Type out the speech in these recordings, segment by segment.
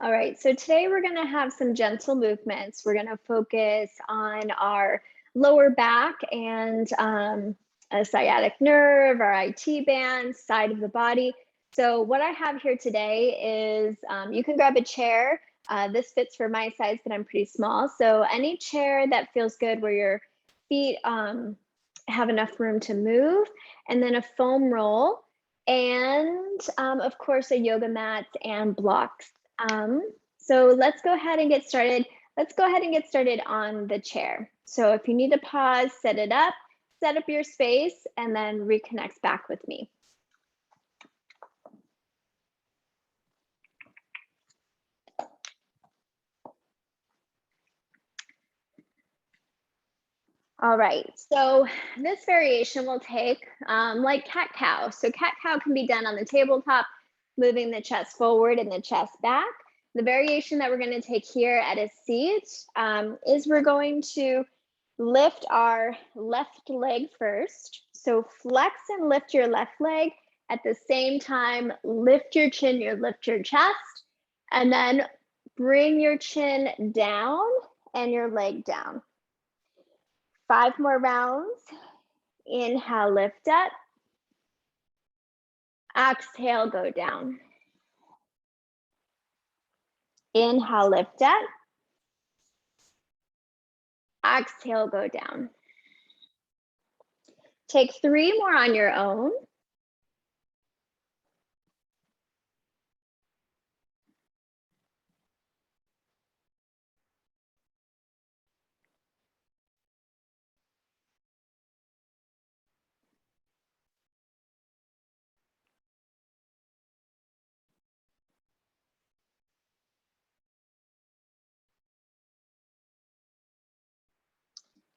All right, so today we're going to have some gentle movements. We're going to focus on our lower back and a sciatic nerve, our IT band, side of the body. So what I have here today is you can grab a chair. This fits for my size, but I'm pretty small. So any chair that feels good where your feet have enough room to move, and then a foam roll, and of course a yoga mat and blocks. So let's go ahead and get started. Let's go ahead and get started on the chair. So if you need to pause, set it up, set up your space, and then reconnect back with me. All right, so this variation will take like cat-cow. So cat-cow can be done on the tabletop, moving the chest forward and the chest back. The variation that we're going to take here at a seat is we're going to lift our left leg first. So flex and lift your left leg. At the same time, lift your chin, lift your chest, and then bring your chin down and your leg down. 5 more rounds. Inhale, lift up. Exhale, go down. Inhale, lift up. Exhale, go down. Take 3 more on your own.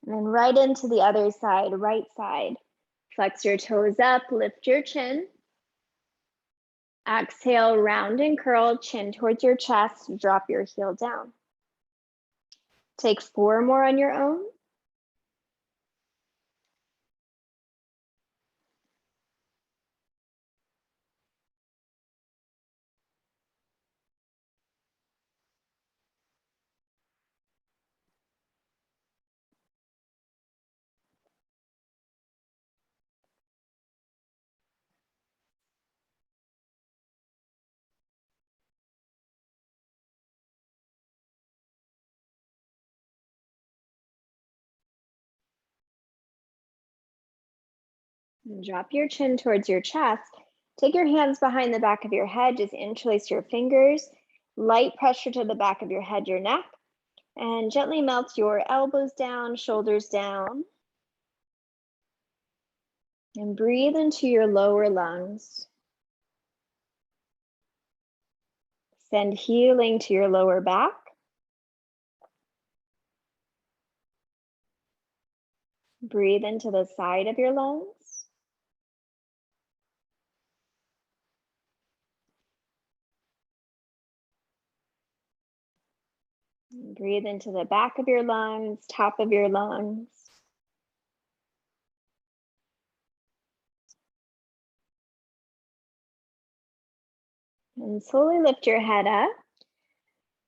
And then right into the other side, right side. Flex your toes up, lift your chin. Exhale, round and curl, chin towards your chest, drop your heel down. Take 4 more on your own. And drop your chin towards your chest. Take your hands behind the back of your head, just interlace your fingers, light pressure to the back of your head, your neck, and gently melt your elbows down, shoulders down. And breathe into your lower lungs. Send healing to your lower back. Breathe into the side of your lungs. Breathe into the back of your lungs, top of your lungs. And slowly lift your head up.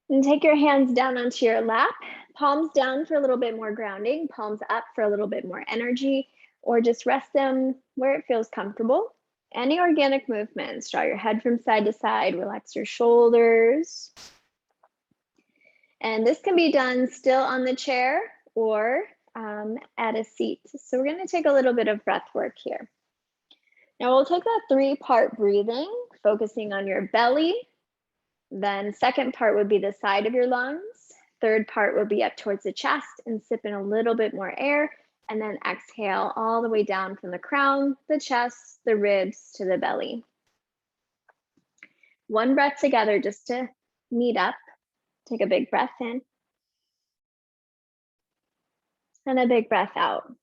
And take your hands down onto your lap. Palms down for a little bit more grounding, palms up for a little bit more energy, or just rest them where it feels comfortable. Any organic movements, draw your head from side to side, relax your shoulders. And this can be done still on the chair or at a seat. So we're going to take a little bit of breath work here. Now we'll take that 3-part breathing, focusing on your belly. Then second part would be the side of your lungs. Third part would be up towards the chest and sip in a little bit more air. And then exhale all the way down from the crown, the chest, the ribs to the belly. 1 breath together just to meet up. Take a big breath in. And a big breath out.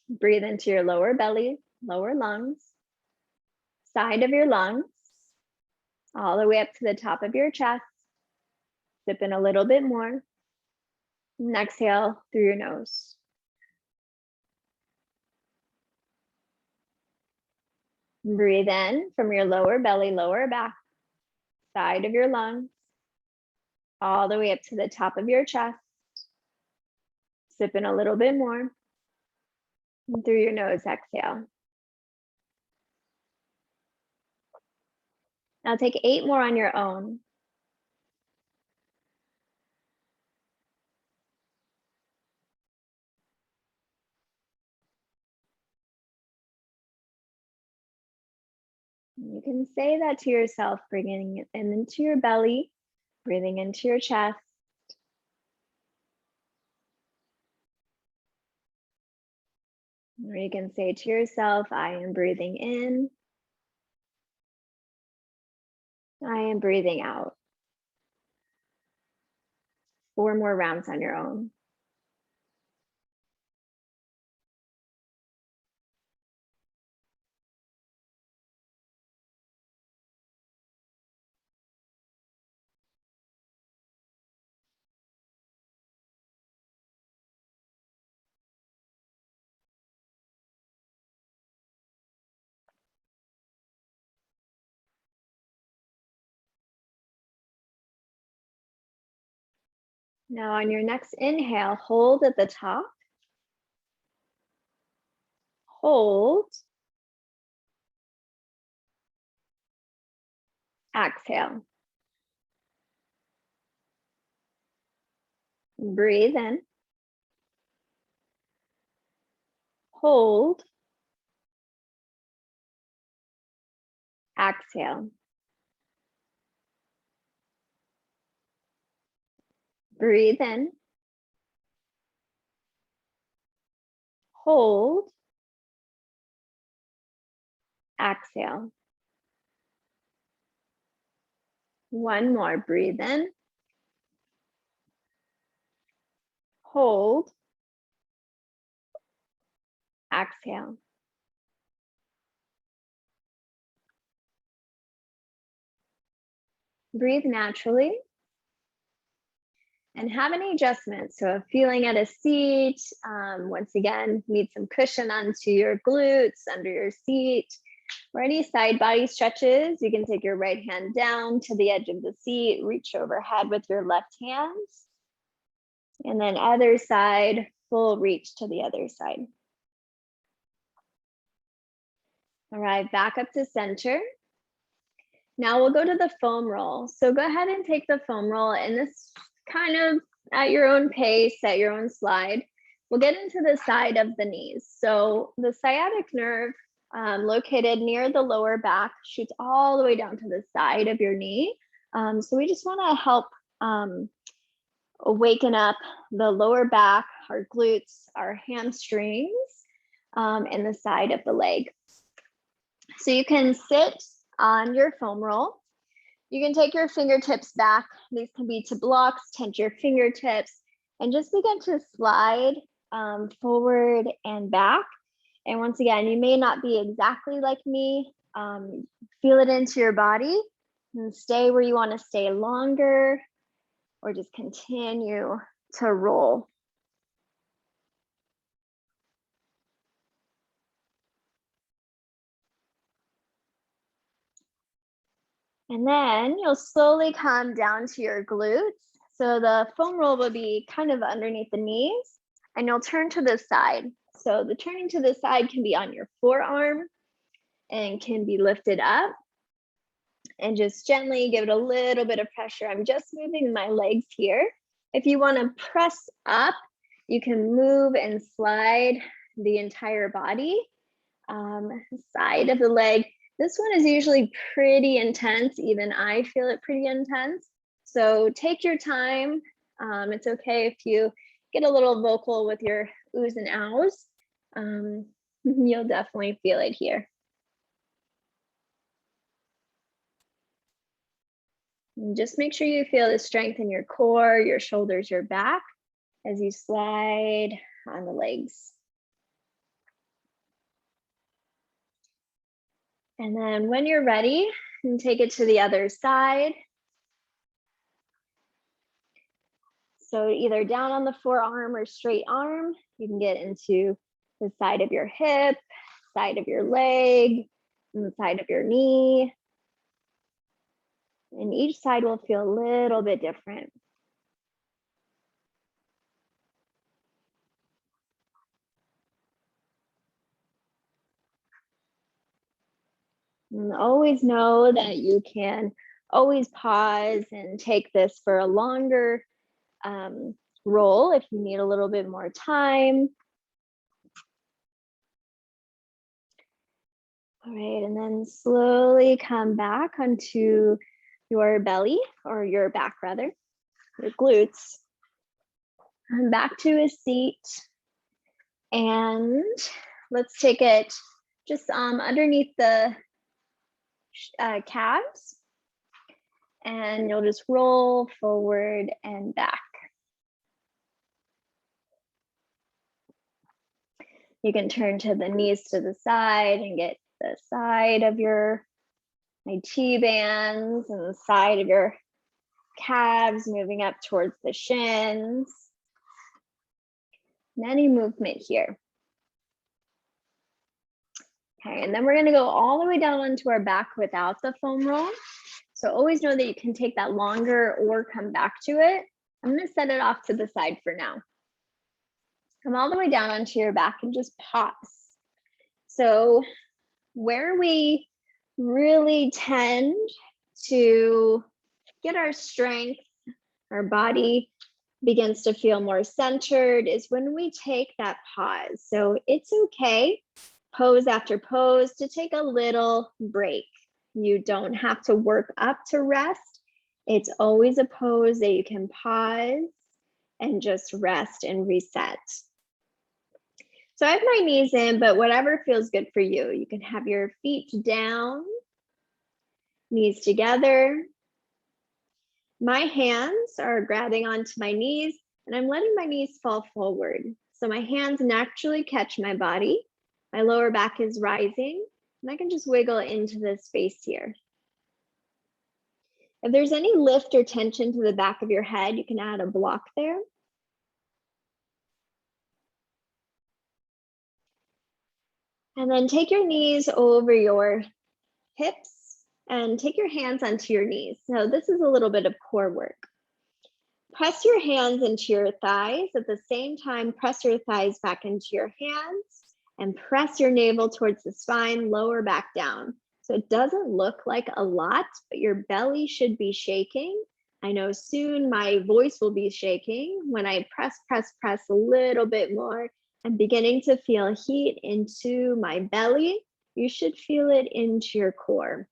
Breathe into your lower belly, lower lungs, side of your lungs, all the way up to the top of your chest. Sip in a little bit more. And exhale through your nose. Breathe in from your lower belly, lower back, side of your lungs, all the way up to the top of your chest. Sip in a little bit more. And through your nose, exhale. Now take 8 more on your own. You can say that to yourself, bringing it into your belly, breathing into your chest. Or you can say to yourself, I am breathing in. I am breathing out. 4 more rounds on your own. Now on your next inhale, hold at the top. Hold. Exhale. Breathe in. Hold. Exhale. Breathe in. Hold. Exhale. One more. Breathe in. Hold. Exhale. Breathe naturally. And have any adjustments. So if feeling at a seat, once again, need some cushion onto your glutes, under your seat, or any side body stretches, you can take your right hand down to the edge of the seat, reach overhead with your left hand. And then other side, full reach to the other side. Arrive back up to center. Now we'll go to the foam roll. So go ahead and take the foam roll, and this kind of at your own pace, at your own slide. We'll get into the side of the knees. So the sciatic nerve located near the lower back shoots all the way down to the side of your knee. So we just wanna help awaken up the lower back, our glutes, our hamstrings, and the side of the leg. So you can sit on your foam roll. You can take your fingertips back. These can be to blocks, tense your fingertips, and just begin to slide forward and back. And once again, you may not be exactly like me. Feel it into your body and stay where you want to stay longer, or just continue to roll. And then you'll slowly come down to your glutes. So the foam roll will be kind of underneath the knees, and you'll turn to the side. So the turning to the side can be on your forearm and can be lifted up. And just gently give it a little bit of pressure. I'm just moving my legs here. If you want to press up, you can move and slide the entire body, side of the leg. This one is usually pretty intense. Even I feel it pretty intense. So take your time. It's okay if you get a little vocal with your oohs and ahs. You'll definitely feel it here. And just make sure you feel the strength in your core, your shoulders, your back as you slide on the legs. And then when you're ready, you can take it to the other side. So either down on the forearm or straight arm, you can get into the side of your hip, side of your leg, and the side of your knee. And each side will feel a little bit different. And always know that you can always pause and take this for a longer roll if you need a little bit more time. All right, and then slowly come back onto your belly, or your back rather, your glutes. And back to a seat. And let's take it just underneath the calves. And you'll just roll forward and back. You can turn to the knees to the side and get the side of your IT bands and the side of your calves moving up towards the shins. And any movement here. Okay, and then we're gonna go all the way down onto our back without the foam roll. So always know that you can take that longer or come back to it. I'm gonna set it off to the side for now. Come all the way down onto your back and just pause. So where we really tend to get our strength, our body begins to feel more centered is when we take that pause. So it's okay, pose after pose, to take a little break. You don't have to work up to rest. It's always a pose that you can pause and just rest and reset. So I have my knees in, but whatever feels good for you. You can have your feet down, knees together. My hands are grabbing onto my knees and I'm letting my knees fall forward. So my hands naturally catch my body. My lower back is rising and I can just wiggle into this space here. If there's any lift or tension to the back of your head, you can add a block there. And then take your knees over your hips and take your hands onto your knees. So this is a little bit of core work. Press your hands into your thighs. At the same time, press your thighs back into your hands and press your navel towards the spine, lower back down. So it doesn't look like a lot, but your belly should be shaking. I know soon my voice will be shaking when I press a little bit more. I'm beginning to feel heat into my belly. You should feel it into your core.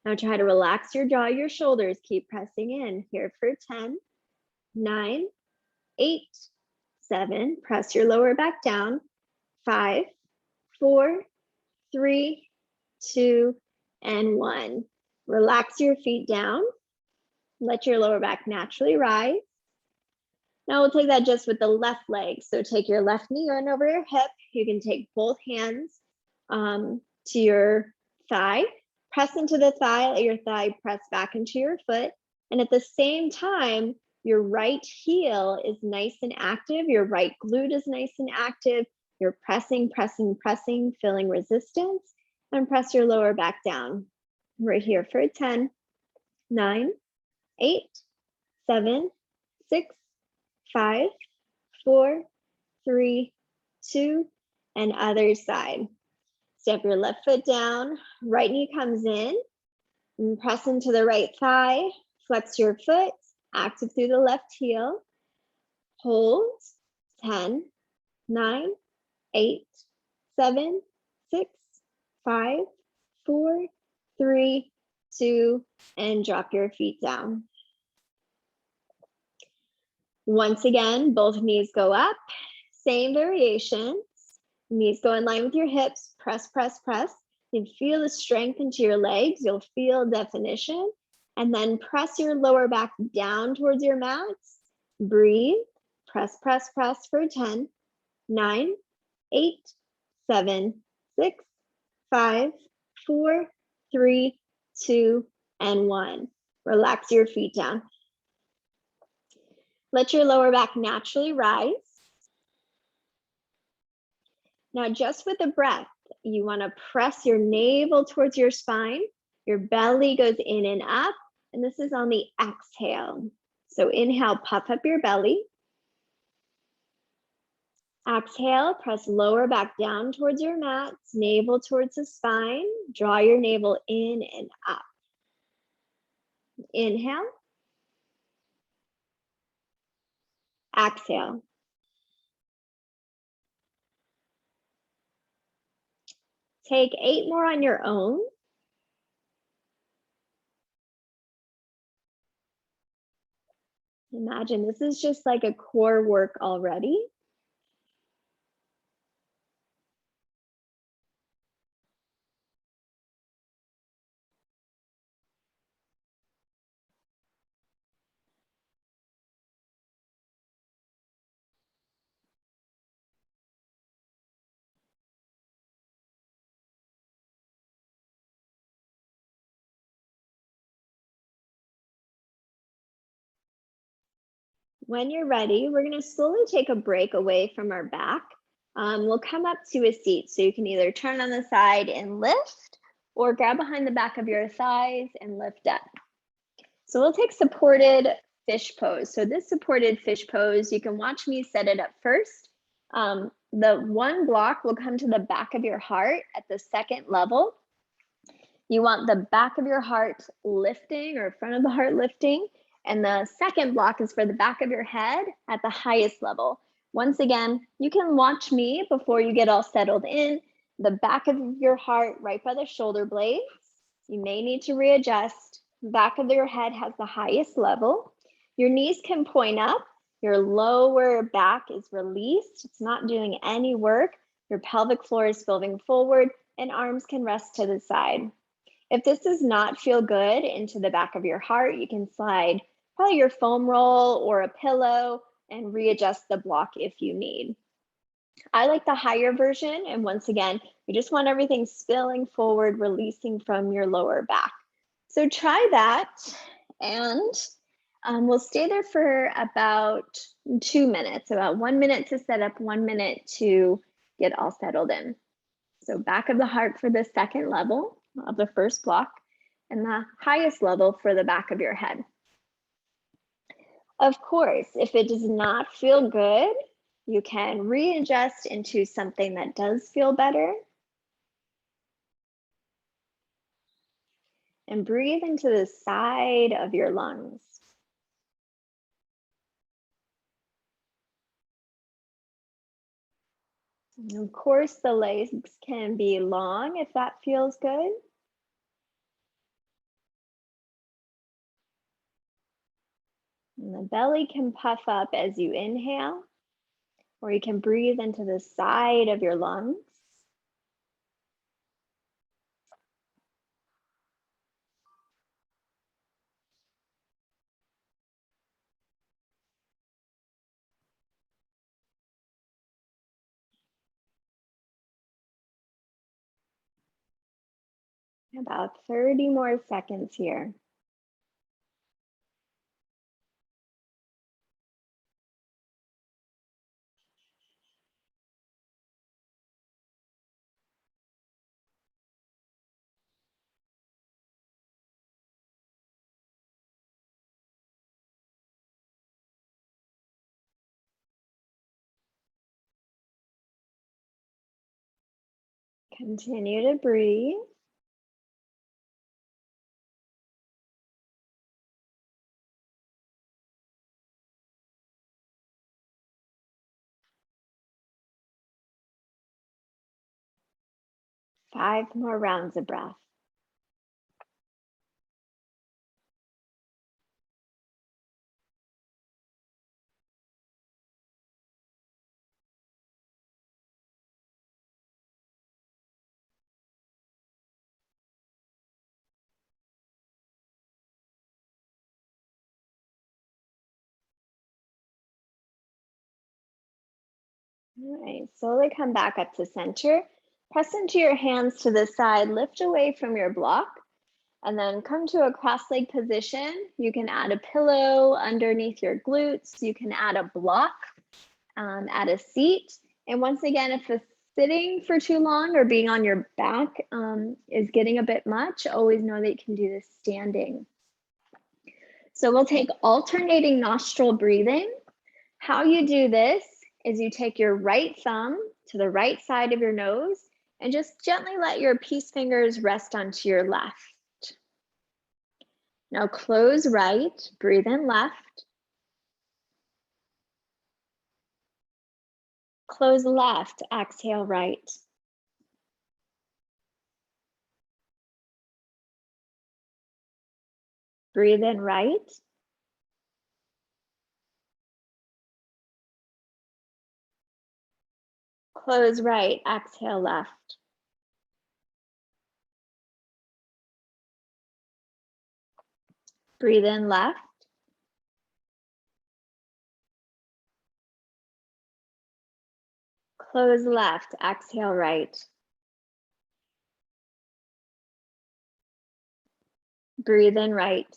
Now try to relax your jaw, your shoulders, keep pressing in here for 10, 9, 8, 7, press your lower back down, 5, 4, 3, 2, and 1. Relax your feet down, let your lower back naturally rise. Now we'll take that just with the left leg. So take your left knee on over your hip. You can take both hands to your thigh, press into the thigh, let your thigh press back into your foot. And at the same time, your right heel is nice and active. Your right glute is nice and active. You're pressing, feeling resistance, and press your lower back down. We're here for 10, 9, 8, 7, 6, 5, 4, 3, 2, and other side. Step your left foot down, right knee comes in, and press into the right thigh, flex your foot, active through the left heel, hold, 10, 9, 8, 7, 6, 5, 4, 3, 2, and drop your feet down. Once again, both knees go up, same variations. Knees go in line with your hips, press. You feel the strength into your legs, you'll feel definition, and then press your lower back down towards your mats. Breathe, press for 10, 9, 8, 7, 6, 5, 4, 3, 2, and 1. Relax your feet down. Let your lower back naturally rise. Now, just with the breath, you want to press your navel towards your spine. Your belly goes in and up, and this is on the exhale. So inhale, puff up your belly. Exhale, press lower back down towards your mat, navel towards the spine. Draw your navel in and up. Inhale. Exhale. Take 8 more on your own. Imagine this is just like a core work already. When you're ready, we're going to slowly take a break away from our back. We'll come up to a seat, so you can either turn on the side and lift, or grab behind the back of your thighs and lift up. So we'll take supported fish pose. So this supported fish pose, you can watch me set it up first. The one block will come to the back of your heart at the second level. You want the back of your heart lifting, or front of the heart lifting. And the second block is for the back of your head at the highest level. Once again, you can watch me before you get all settled in. The back of your heart right by the shoulder blades. You may need to readjust. Back of your head has the highest level. Your knees can point up. Your lower back is released. It's not doing any work. Your pelvic floor is folding forward, and arms can rest to the side. If this does not feel good into the back of your heart, you can slide probably your foam roll or a pillow and readjust the block if you need. I like the higher version, and once again, you just want everything spilling forward, releasing from your lower back. So try that, and we'll stay there for about 2 minutes, about 1 minute to set up, 1 minute to get all settled in. So back of the heart for the second level of the first block, and the highest level for the back of your head. Of course, if it does not feel good, you can readjust into something that does feel better. And breathe into the side of your lungs. And of course, the legs can be long if that feels good. And the belly can puff up as you inhale, or you can breathe into the side of your lungs. About 30 more seconds here. Continue to breathe. Five more rounds of breath. All right, slowly come back up to center. Press into your hands to the side, lift away from your block, and then come to a cross-leg position. You can add a pillow underneath your glutes. You can add a block, add a seat. And once again, if sitting for too long or being on your back is getting a bit much, always know that you can do this standing. So we'll take alternating nostril breathing. How you do this is you take your right thumb to the right side of your nose and just gently let your peace fingers rest onto your left. Now close right, breathe in left. Close left, exhale right. Breathe in right. Close right, exhale left. Breathe in left. Close left, exhale right. Breathe in right.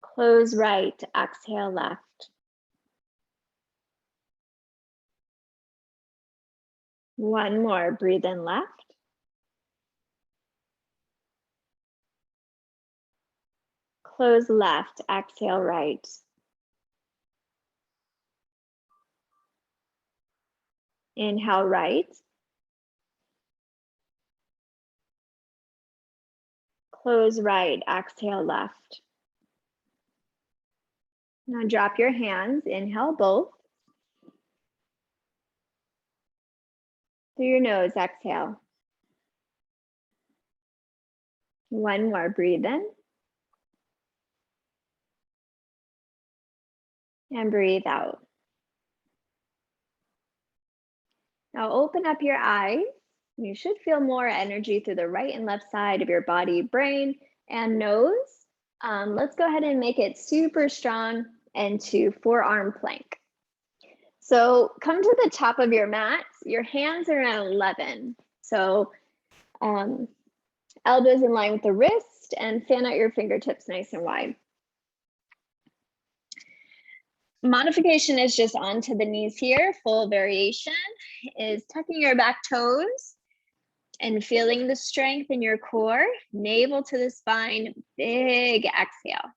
Close right, exhale left. One more, breathe in left. Close left, exhale right. Inhale right. Close right, exhale left. Now drop your hands, inhale both. Through your nose, exhale. One more, breathe in. And breathe out. Now open up your eyes. You should feel more energy through the right and left side of your body, brain, and nose. Let's go ahead and make it super strong into forearm plank. So come to the top of your mat. Your hands are at 11. So elbows in line with the wrist and fan out your fingertips nice and wide. Modification is just onto the knees here. Full variation is tucking your back toes and feeling the strength in your core, navel to the spine, big exhale.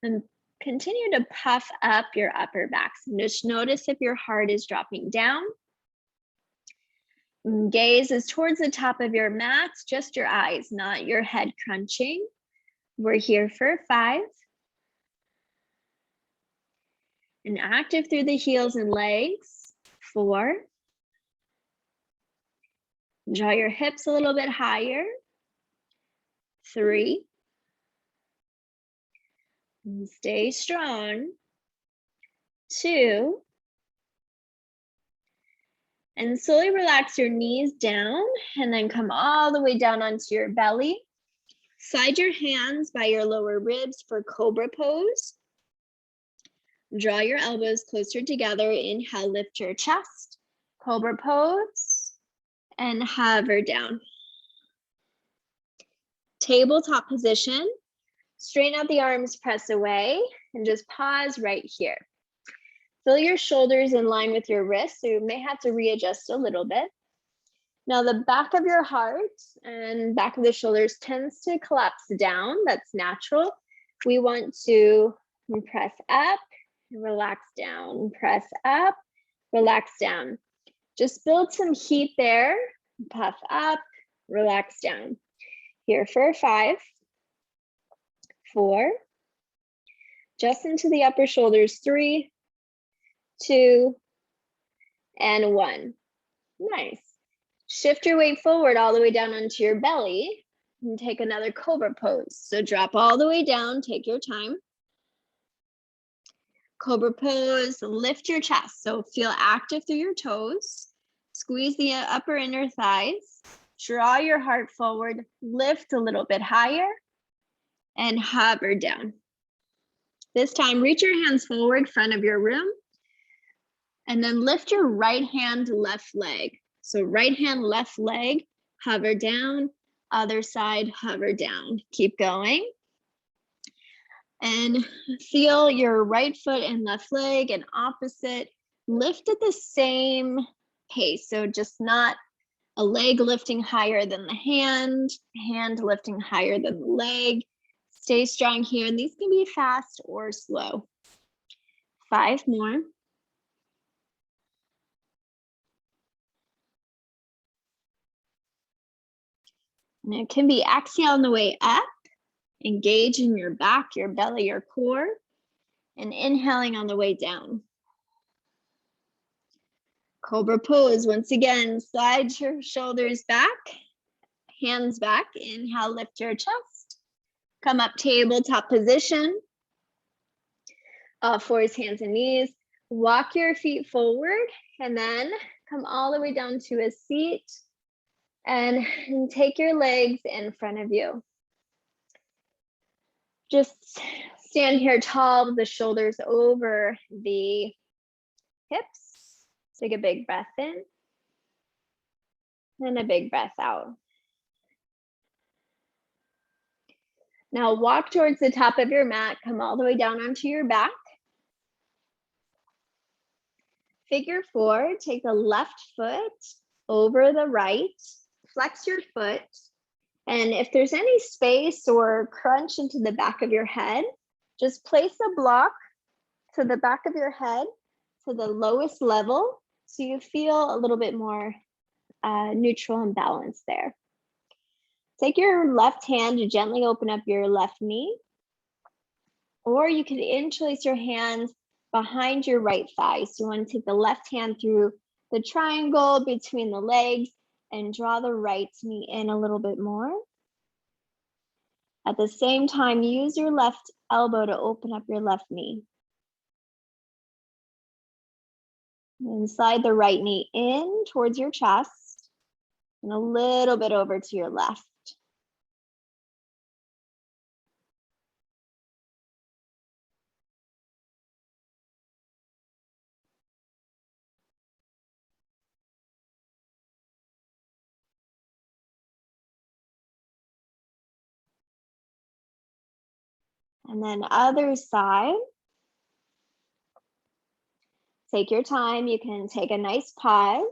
And continue to puff up your upper back. So just notice if your heart is dropping down. Gaze is towards the top of your mat, just your eyes, not your head crunching. We're here for 5. And active through the heels and legs, 4. Draw your hips a little bit higher, 3. And stay strong, 2. And slowly relax your knees down and then come all the way down onto your belly. Slide your hands by your lower ribs for cobra pose. Draw your elbows closer together. Inhale, lift your chest, cobra pose, and hover down. Tabletop position. Straighten out the arms, press away, and just pause right here. Feel your shoulders in line with your wrists, so you may have to readjust a little bit. Now the back of your heart and back of the shoulders tends to collapse down. That's natural. We want to press up, relax down, press up, relax down. Just build some heat there. Puff up, relax down. Here for 5, 4. Just into the upper shoulders, 3, 2, and 1. Nice. Shift your weight forward all the way down onto your belly and take another cobra pose. So drop all the way down, take your time. Cobra pose, lift your chest. So feel active through your toes. Squeeze the upper inner thighs. Draw your heart forward, lift a little bit higher, and hover down. This time, reach your hands forward, front of your room, and then lift your right hand, left leg. So right hand, left leg, hover down, other side, hover down. Keep going. And feel your right foot and left leg and opposite lift at the same pace. So just not a leg lifting higher than the hand lifting higher than the leg. Stay strong here, and these can be fast or slow. 5 more. And it can be exhale on the way up, engage in your back, your belly, your core, and inhaling on the way down. Cobra pose. Once again, slide your shoulders back, hands back. Inhale, lift your chest. Come up tabletop position. Fours, hands and knees. Walk your feet forward and then come all the way down to a seat and take your legs in front of you. Just stand here tall with the shoulders over the hips. Take a big breath in and a big breath out. Now walk towards the top of your mat, come all the way down onto your back. Figure 4, take the left foot over the right, flex your foot, and if there's any space or crunch into the back of your head, just place a block to the back of your head to the lowest level so you feel a little bit more neutral and balanced there. Take your left hand to gently open up your left knee, or you can interlace your hands behind your right thigh. So you want to take the left hand through the triangle between the legs and draw the right knee in a little bit more. At the same time, use your left elbow to open up your left knee. And slide the right knee in towards your chest and a little bit over to your left. And then other side. Take your time. You can take a nice pause.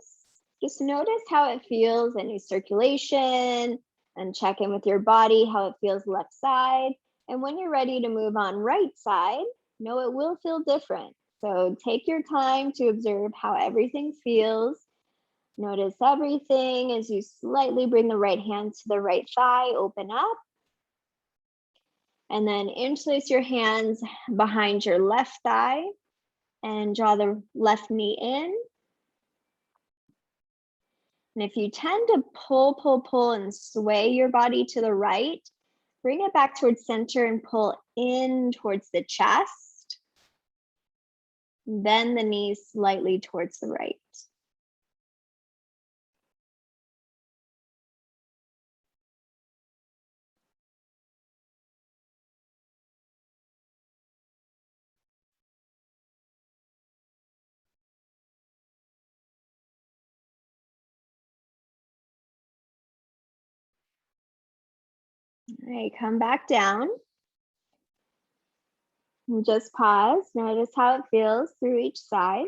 Just notice how it feels, any circulation, and check in with your body, how it feels left side. And when you're ready to move on right side, know it will feel different. So take your time to observe how everything feels. Notice everything as you slightly bring the right hand to the right thigh, open up. And then interlace your hands behind your left thigh and draw the left knee in. And if you tend to pull and sway your body to the right, bring it back towards center and pull in towards the chest. Bend the knees slightly towards the right. All right, come back down. And just pause. Notice how it feels through each side.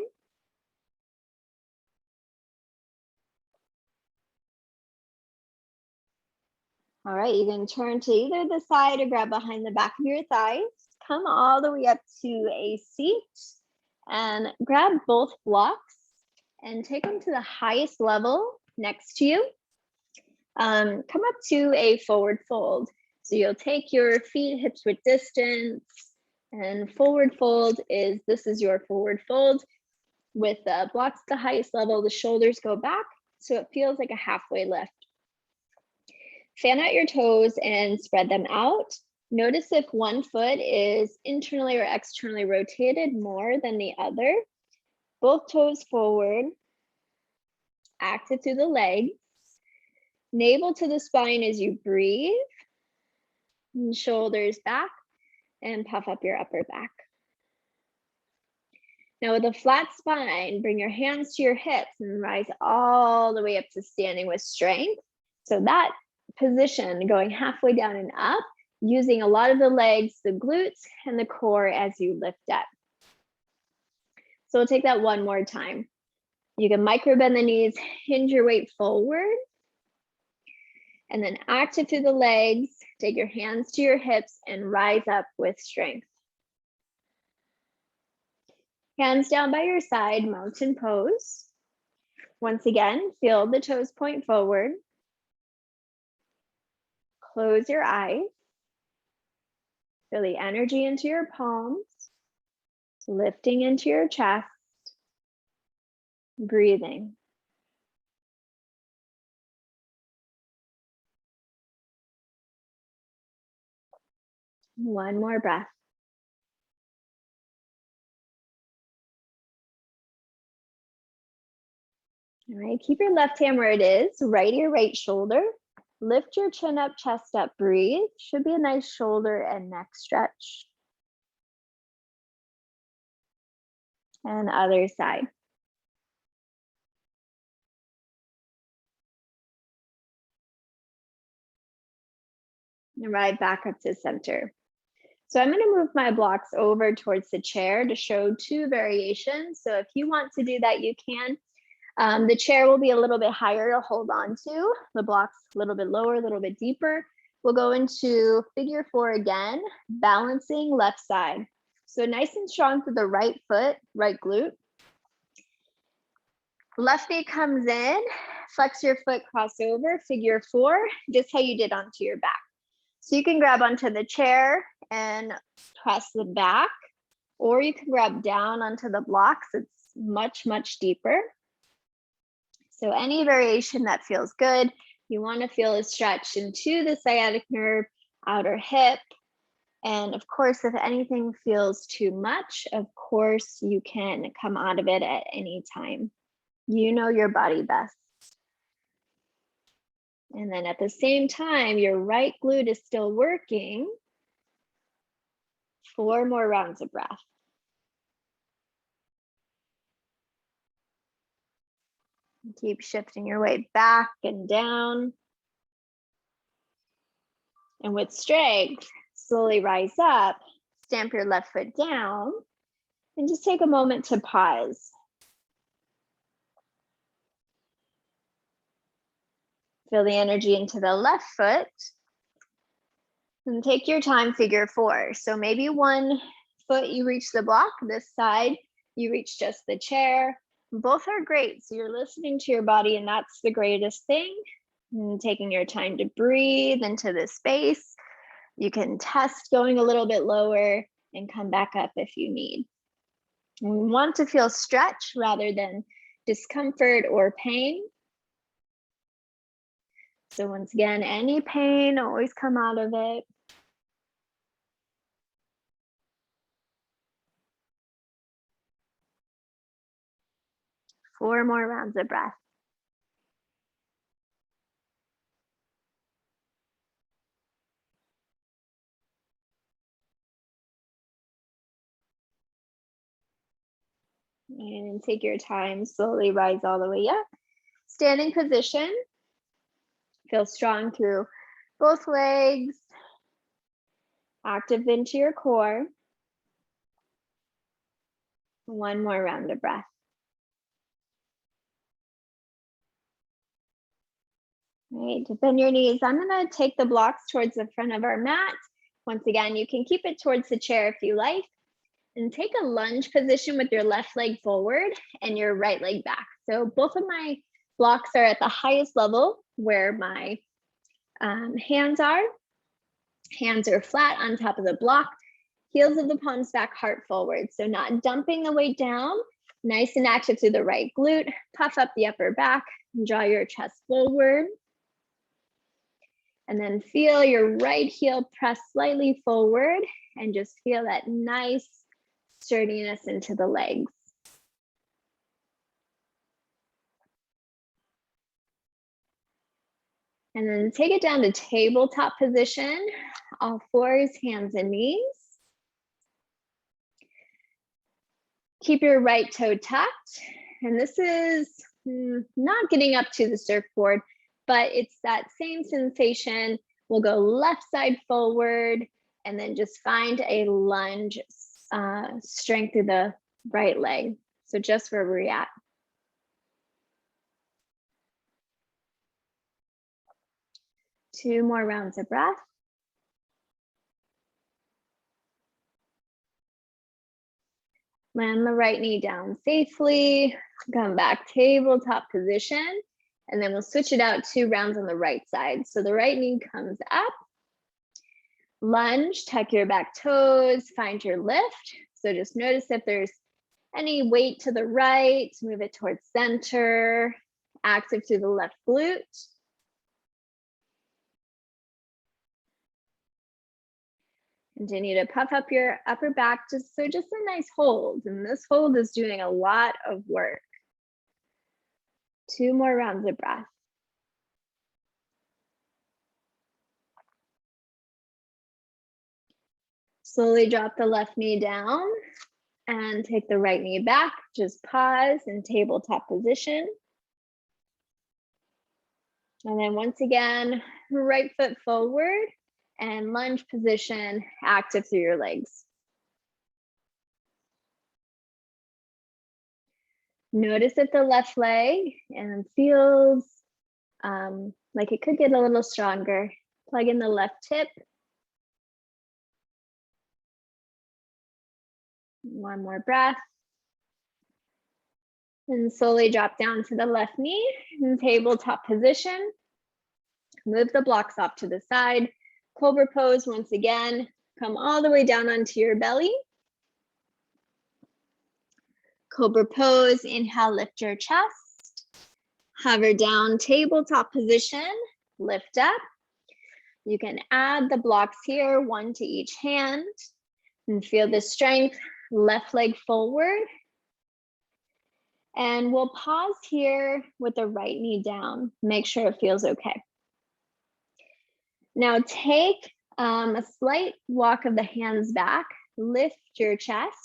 All right, you can turn to either the side or grab behind the back of your thighs. Come all the way up to a seat and grab both blocks and take them to the highest level next to you. Come up to a forward fold. So you'll take your feet hips width distance, and forward fold is, this is your forward fold. With the blocks at the highest level, the shoulders go back, so it feels like a halfway lift. Fan out your toes and spread them out. Notice if one foot is internally or externally rotated more than the other. Both toes forward, active through the legs. Navel to the spine as you breathe. And shoulders back and puff up your upper back. Now with a flat spine, bring your hands to your hips and rise all the way up to standing with strength. So that position going halfway down and up using a lot of the legs, the glutes, and the core as you lift up. So we'll take that one more time. You can micro bend the knees, hinge your weight forward, and then active through the legs. Take your hands to your hips and rise up with strength. Hands down by your side, mountain pose. Once again, feel the toes point forward. Close your eyes. Feel the energy into your palms, lifting into your chest, breathing. One more breath. All right, keep your left hand where it is, right ear, right shoulder. Lift your chin up, chest up, breathe. Should be a nice shoulder and neck stretch. And other side. And right back up to center. So I'm going to move my blocks over towards the chair to show two variations. So if you want to do that, you can. The chair will be a little bit higher to hold on to. The blocks a little bit lower, a little bit deeper. We'll go into figure 4 again, balancing left side. So nice and strong through the right foot, right glute. Left knee comes in, flex your foot, cross over, figure 4, just how you did onto your back. So you can grab onto the chair and press the back, or you can grab down onto the blocks. It's much, much deeper. So any variation that feels good. You want to feel a stretch into the sciatic nerve, outer hip. And of course, if anything feels too much, of course, you can come out of it at any time. You know your body best. And then at the same time, your right glute is still working. 4 more rounds of breath. Keep shifting your weight back and down. And with strength, slowly rise up, stamp your left foot down, and just take a moment to pause. Feel the energy into the left foot. And take your time, figure 4. So maybe one foot you reach the block, this side you reach just the chair. Both are great. So you're listening to your body, and that's the greatest thing. And taking your time to breathe into this space. You can test going a little bit lower and come back up if you need. We want to feel stretch rather than discomfort or pain. So once again, any pain, always come out of it. Four more rounds of breath. And take your time, slowly rise all the way up. Standing position. Feel strong through both legs. Active into your core. One more round of breath. All right, to bend your knees. I'm gonna take the blocks towards the front of our mat. Once again, you can keep it towards the chair if you like. And take a lunge position with your left leg forward and your right leg back. So both of my blocks are at the highest level where my hands are. Hands are flat on top of the block. Heels of the palms back, heart forward. So not dumping the weight down. Nice and active through the right glute. Puff up the upper back and draw your chest forward. And then feel your right heel press slightly forward and just feel that nice sturdiness into the legs. And then take it down to tabletop position, all fours, hands and knees. Keep your right toe tucked. And this is not getting up to the surfboard, but it's that same sensation We'll go left side forward and then just find a lunge strength through the right leg. So just where we're at. Two more rounds of breath. Land the right knee down safely. Come back tabletop position. And then we'll switch it out 2 rounds on the right side. So the right knee comes up. Lunge, tuck your back toes, find your lift. So just notice if there's any weight to the right, move it towards center, active through the left glute. Continue to puff up your upper back, just a nice hold. And this hold is doing a lot of work. 2 more rounds of breath. Slowly drop the left knee down and take the right knee back. Just pause in tabletop position. And then once again, right foot forward and lunge position, active through your legs. Notice if the left leg and feels like it could get a little stronger. Plug in the left hip. One more breath. And slowly drop down to the left knee in tabletop position. Move the blocks off to the side. Cobra pose once again. Come all the way down onto your belly. Cobra pose, inhale, lift your chest. Hover down, tabletop position, lift up. You can add the blocks here, 1 to each hand, and feel the strength, left leg forward. And we'll pause here with the right knee down. Make sure it feels okay. Now take a slight walk of the hands back, lift your chest,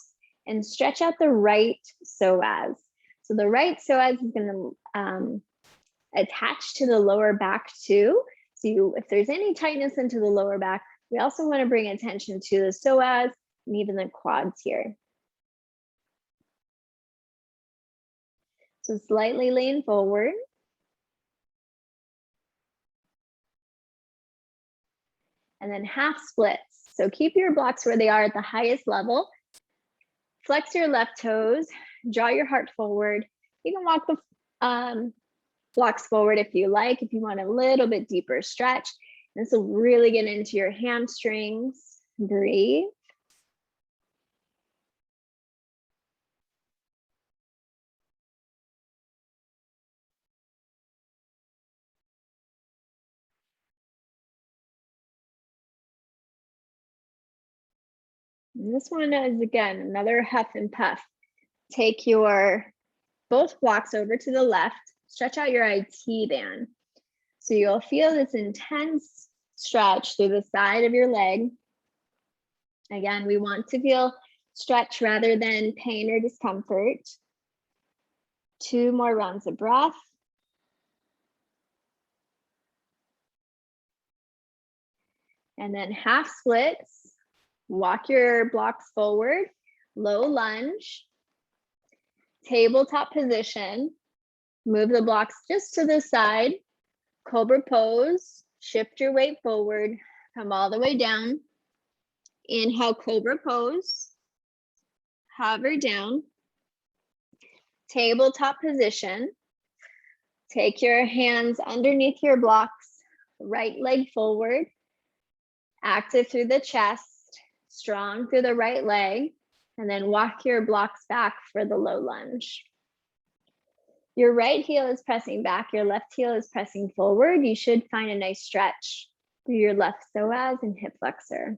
and stretch out the right psoas. So the right psoas is going to attach to the lower back too. So if there's any tightness into the lower back, we also want to bring attention to the psoas and even the quads here. So slightly lean forward. And then half splits. So keep your blocks where they are at the highest level. Flex your left toes, draw your heart forward. You can walk the blocks forward if you like, if you want a little bit deeper stretch. This will really get into your hamstrings. Breathe. And this one is, again, another huff and puff. Take your both blocks over to the left, stretch out your IT band. So you'll feel this intense stretch through the side of your leg. Again, we want to feel stretch rather than pain or discomfort. 2 more rounds of breath. And then half splits. Walk your blocks forward, low lunge, tabletop position. Move the blocks just to the side, cobra pose, shift your weight forward, come all the way down. Inhale, cobra pose, hover down, tabletop position. Take your hands underneath your blocks, right leg forward, active through the chest, strong through the right leg, and then walk your blocks back for the low lunge. Your right heel is pressing back, your left heel is pressing forward. You should find a nice stretch through your left psoas and hip flexor.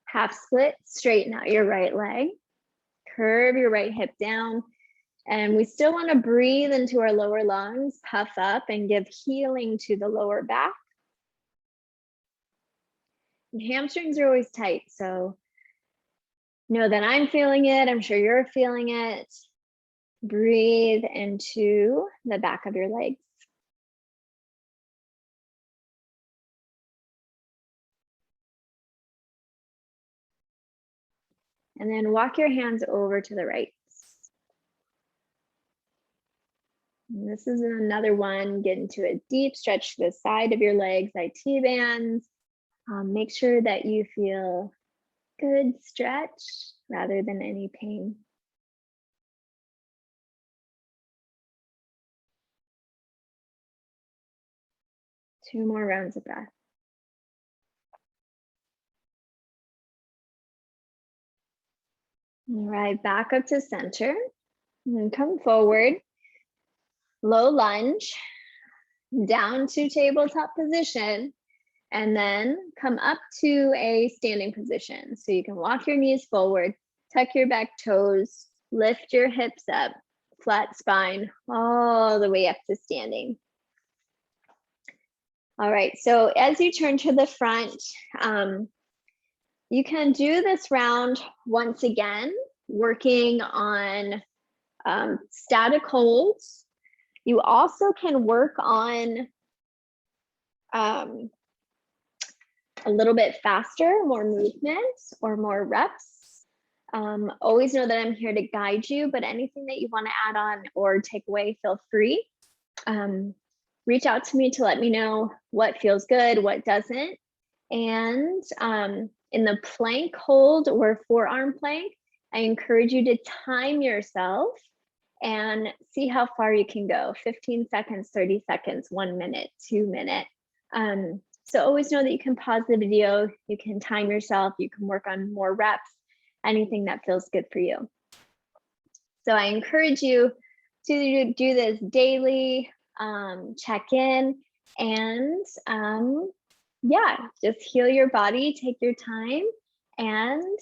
Half split, straighten out your right leg, curve your right hip down, and we still want to breathe into our lower lungs, puff up, and give healing to the lower back. And hamstrings are always tight, so know that I'm feeling it. I'm sure you're feeling it. Breathe into the back of your legs. And then walk your hands over to the right. And this is another one. Get into a deep stretch to the side of your legs, IT bands. Make sure that you feel good stretch rather than any pain. Two more rounds of breath. All right, back up to center and come forward. Low lunge, down to tabletop position, and then come up to a standing position. So you can walk your knees forward, tuck your back toes, lift your hips up, flat spine, all the way up to standing. All right, so as you turn to the front, you can do this round once again, working on static holds. You also can work on a little bit faster, more movements or more reps. Always know that I'm here to guide you, but anything that you want to add on or take away, feel free. Reach out to me to let me know what feels good, what doesn't. And in the plank hold or forearm plank, I encourage you to time yourself and see how far you can go. 15 seconds, 30 seconds, 1 minute, 2 minutes. So always know that you can pause the video, you can time yourself, you can work on more reps, anything that feels good for you. So I encourage you to do this daily, check in, and yeah, just heal your body, take your time, and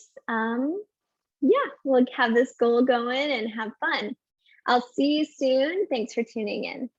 yeah, we'll have this goal going and have fun. I'll see you soon. Thanks for tuning in.